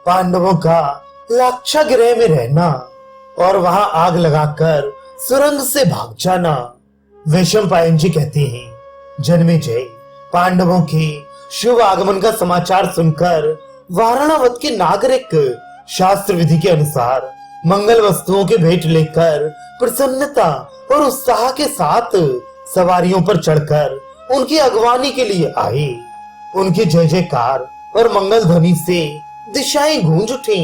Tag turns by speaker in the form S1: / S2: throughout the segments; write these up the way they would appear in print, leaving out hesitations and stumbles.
S1: पांडवों का लाक्षागृह में रहना और वहां आग लगाकर सुरंग से भाग जाना। वैशंपायन जी कहते हैं, जन्मेजय पांडवों के शुभ आगमन का समाचार सुनकर वाराणावत के नागरिक शास्त्र विधि के अनुसार मंगल वस्तुओं के भेंट लेकर प्रसन्नता और उत्साह के साथ सवारियों पर चढ़कर उनकी अगवानी के लिए आए। उनके जय जयकार और मंगल ध्वनि से दिशाएं गूंज उठी।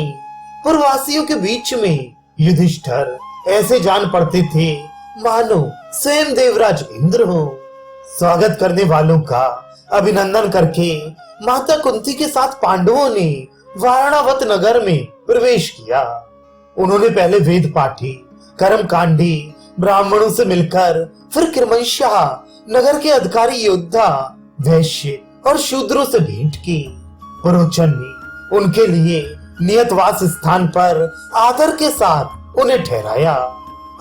S1: पुरवासियों के बीच में युधिष्ठिर ऐसे जान पड़ते थे मानो स्वयं देवराज इंद्र हो। स्वागत करने वालों का अभिनंदन करके माता कुंती के साथ पांडवों ने वाराणावत नगर में प्रवेश किया। उन्होंने पहले वेद पाठी, कर्मकांडी ब्राह्मणों से मिलकर फिर क्रमशः नगर के अधिकारी योद्धा, वैश्य और शूद्रों से भेंट की। पुरोचन ने उनके लिए नियतवास स्थान पर आदर के साथ उन्हें ठहराया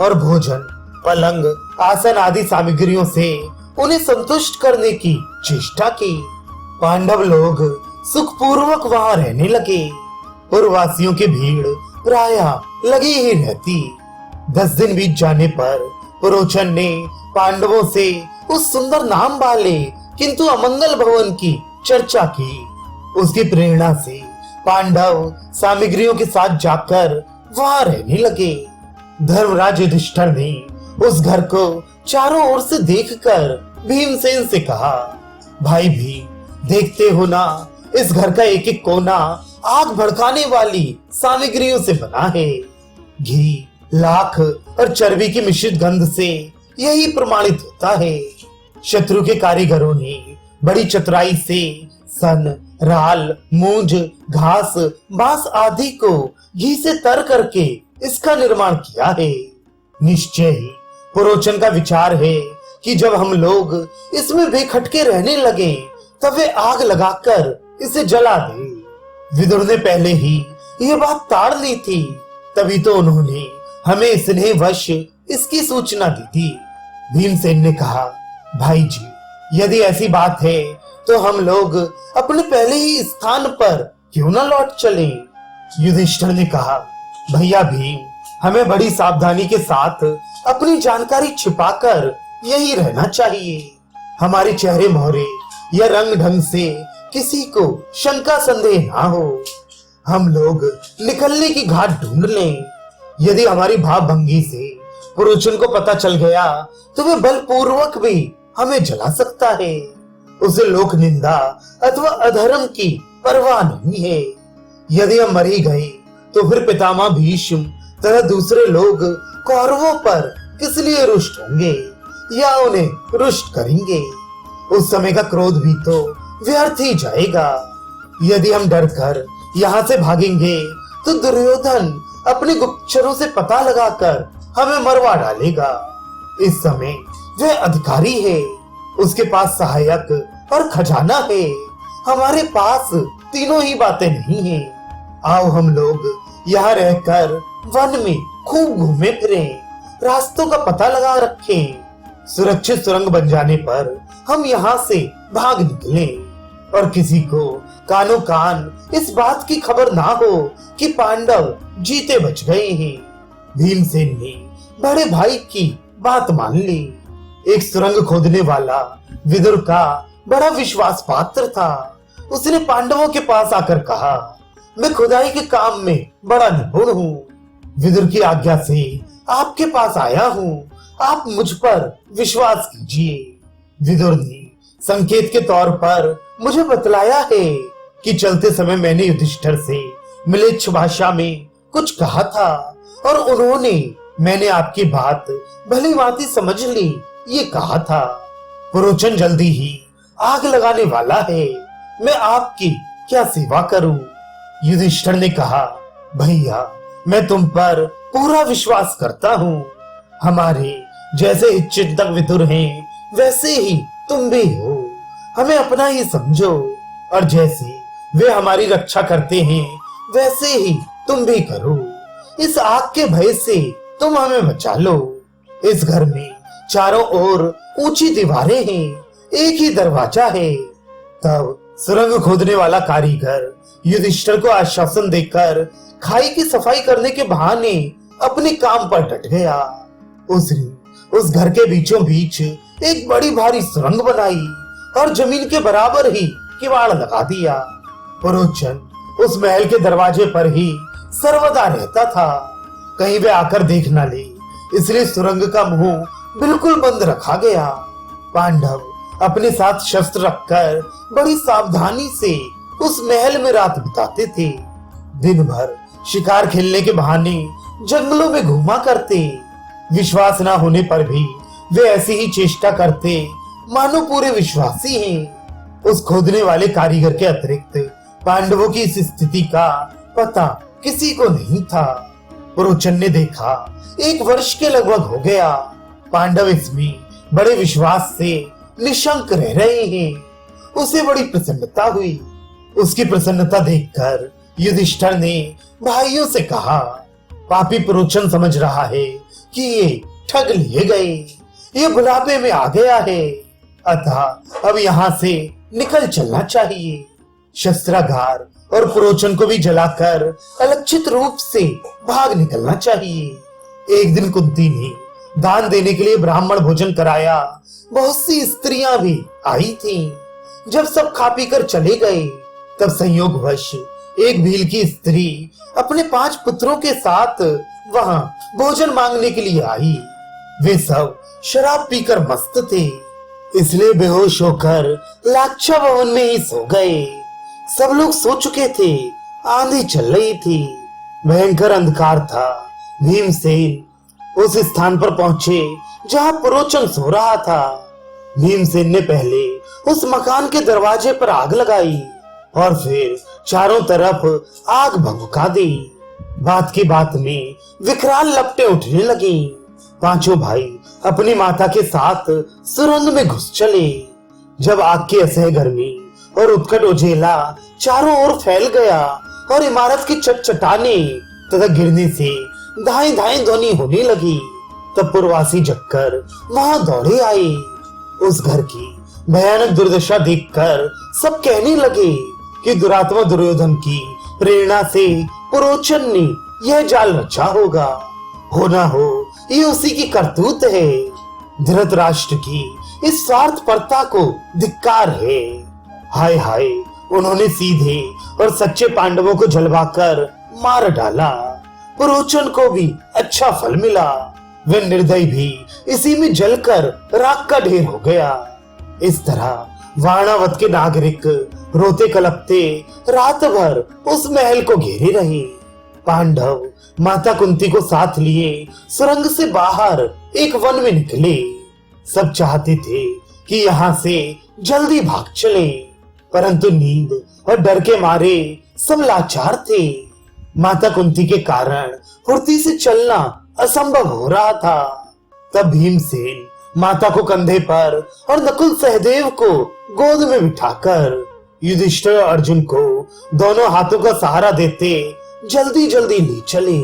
S1: और भोजन, पलंग, आसन आदि सामग्रियों से उन्हें संतुष्ट करने की चेष्टा की। पांडव लोग सुखपूर्वक वहां रहने लगे। पुरवासियों की भीड़ प्रायः लगी ही रहती। 10 दिन बीत जाने पर पुरोचन ने पांडवों से उस सुंदर नाम वाले किंतु अमंगल भवन की चर्चा की। उसकी प्रेरणा से पांडव सामग्रियों के साथ जाकर वहां रहने लगे। धर्मराज युधिष्ठिर ने उस घर को चारों ओर से देखकर भीमसेन से कहा, भाई भी देखते हो ना, इस घर का एक एक कोना आग भड़काने वाली सामग्रियों से बना है। घी, लाख और चर्बी की मिश्रित गंध से यही प्रमाणित होता है। शत्रु के कारीगरों ने बड़ी चतुराई से सन, राल, मूंज, घास, बांस आदि को घी से तर करके इसका निर्माण किया है। निश्चय ही पुरोचन का विचार है कि जब हम लोग इसमें बेखटके रहने लगे तब वे आग लगाकर इसे जला दे। विदुर ने पहले ही यह बात ताड़ ली थी, तभी तो उन्होंने हमें स्नेहवश इसकी सूचना दी थी। भीमसेन ने कहा, भाई जी यदि ऐसी बात है तो हम लोग अपने पहले ही स्थान पर क्यों न लौट चलें? युधिष्ठिर ने कहा, भैया भीम, हमें बड़ी सावधानी के साथ अपनी जानकारी छिपाकर यही रहना चाहिए। हमारे चेहरे मोहरे या रंग ढंग से किसी को शंका संदेह ना हो। हम लोग निकलने की घाट ढूंढ लें। यदि हमारी भाव भंगी से पुरोचन को पता चल गया तो वह बलपूर्वक भी हमें जला सकता है। उसे लोक निंदा अथवा अधर्म की परवाह नहीं है। यदि हम मर ही गए तो फिर पितामह भीष्म तथा दूसरे लोग कौरवों पर किस लिए रुष्ट होंगे या उन्हें रुष्ट करेंगे? उस समय का क्रोध भी तो व्यर्थ ही जाएगा। यदि हम डर कर यहाँ से भागेंगे तो दुर्योधन अपने गुप्तचरों से पता लगाकर हमें मरवा डालेगा। इस समय वह अधिकारी है, उसके पास सहायक और खजाना है। हमारे पास तीनों ही बातें नहीं हैं। आओ हम लोग यहाँ रहकर वन में खूब घूमे फिरें, रास्तों का पता लगा रखें। सुरक्षित सुरंग बन जाने पर हम यहाँ से भाग निकलें और किसी को कानो कान इस बात की खबर ना हो कि पांडव जीते बच गए हैं। भीमसेन ने बड़े भाई की बात मान ली। एक सुरंग खोदने वाला विदुर का बड़ा विश्वास पात्र था। उसने पांडवों के पास आकर कहा, मैं खुदाई के काम में बड़ा निपुण हूँ। विदुर की आज्ञा से आपके पास आया हूँ, आप मुझ पर विश्वास कीजिए। विदुर ने संकेत के तौर पर मुझे बतलाया है कि चलते समय मैंने युधिष्ठिर से मिलेच्छ भाषा में कुछ कहा था और उन्होंने मैंने आपकी बात भली भांति समझ ली ये कहा था। पुरोचन जल्दी ही आग लगाने वाला है, मैं आपकी क्या सेवा करूं? युधिष्ठिर ने कहा, भैया मैं तुम पर पूरा विश्वास करता हूँ। हमारे जैसे चिंतक विदुर हैं वैसे ही तुम भी हो। हमें अपना ही समझो और जैसे वे हमारी रक्षा करते हैं वैसे ही तुम भी करो। इस आग के भय से तुम हमें बचा लो। इस घर में चारों ओर ऊंची दीवारें हैं, एक ही दरवाजा है। तब सुरंग खोदने वाला कारीगर युधिष्ठिर को आश्वासन देकर खाई की सफाई करने के बहाने अपने काम पर डट गया। उसने उस घर के बीचों बीच एक बड़ी भारी सुरंग बनाई और जमीन के बराबर ही किवाड़ लगा दिया। पुरोचन उस महल के दरवाजे पर ही सर्वदा रहता था, कहीं वे आकर देख न ले, इसलिए सुरंग का मुंह बिल्कुल बंद रखा गया। पांडव अपने साथ शस्त्र रखकर बड़ी सावधानी से उस महल में रात बिताते थे। दिन भर शिकार खेलने के बहाने जंगलों में घूमा करते। विश्वास न होने पर भी वे ऐसी ही चेष्टा करते मानो पूरे विश्वासी हैं। उस खोदने वाले कारीगर के अतिरिक्त पांडवों की इस स्थिति का पता किसी को नहीं था। पुरोचन ने देखा 1 वर्ष के लगभग हो गया, पांडव इसमें बड़े विश्वास से निशंक रह रहे हैं। उसे बड़ी प्रसन्नता हुई। उसकी प्रसन्नता देखकर युधिष्ठिर ने भाइयों से कहा, पापी पुरोचन समझ रहा है कि ये ठग लिए गए, ये बुढ़ापे में आ गया है, अतः अब यहाँ से निकल चलना चाहिए। शस्त्रागार और पुरोचन को भी जलाकर अलक्षित रूप से भाग निकलना चाहिए। एक दिन कुंती ने दान देने के लिए ब्राह्मण भोजन कराया। बहुत सी स्त्रियां भी आई थीं। जब सब खा पी कर चले गए, तब संयोगवश एक भील की स्त्री अपने 5 पुत्रों के साथ वहां भोजन मांगने के लिए आई। वे सब शराब पीकर मस्त थे, इसलिए बेहोश होकर लाक्षा भवन में ही सो गए। सब लोग सो चुके थे, आंधी चल रही थी, भयंकर अंधकार था। भीमसेन उस स्थान पर पहुंचे जहां पुरोचन सो रहा था। भीमसेन ने पहले उस मकान के दरवाजे पर आग लगाई और फिर चारों तरफ आग भभका दी। बात की बात में विकराल लपटें उठने लगी। पांचों भाई अपनी माता के साथ सुरंग में घुस चले। जब आग की असह्य गर्मी और उत्कट उजेला चारों ओर फैल गया और इमारत की चटचटाने तथा गिरने से धाई धाई ध्वनि होने लगी, तब पुरवासी जगकर वहां दौड़े आए। उस घर की भयानक दुर्दशा देखकर सब कहने लगे कि दुरात्मा दुर्योधन की प्रेरणा से पुरोचन ने यह जाल रचा होगा। हो ना हो ये उसी की करतूत है। धृतराष्ट्र की इस स्वार्थपरता को धिक्कार है। हाय हाय, उन्होंने सीधे और सच्चे पांडवों को जलवाकर मार डाला। पुरोचन को भी अच्छा फल मिला। वे निर्दयी भी इसी में जलकर राख का ढेर हो गया। इस तरह वाणावत के नागरिक रोते कलपते रात भर उस महल को घेरे रहे। पांडव माता कुंती को साथ लिए सुरंग से बाहर एक वन में निकले। सब चाहते थे कि यहाँ से जल्दी भाग चले, परंतु नींद और डर के मारे सब लाचार थे। माता कुंती के कारण फुर्ती से चलना असंभव हो रहा था। तब भीमसेन माता को कंधे पर और नकुल सहदेव को गोद में बिठाकर युधिष्ठिर और अर्जुन को दोनों हाथों का सहारा देते जल्दी जल्दी ले चले।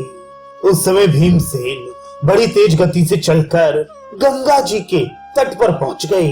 S1: उस समय भीमसेन बड़ी तेज गति से चलकर गंगा जी के तट पर पहुंच गए।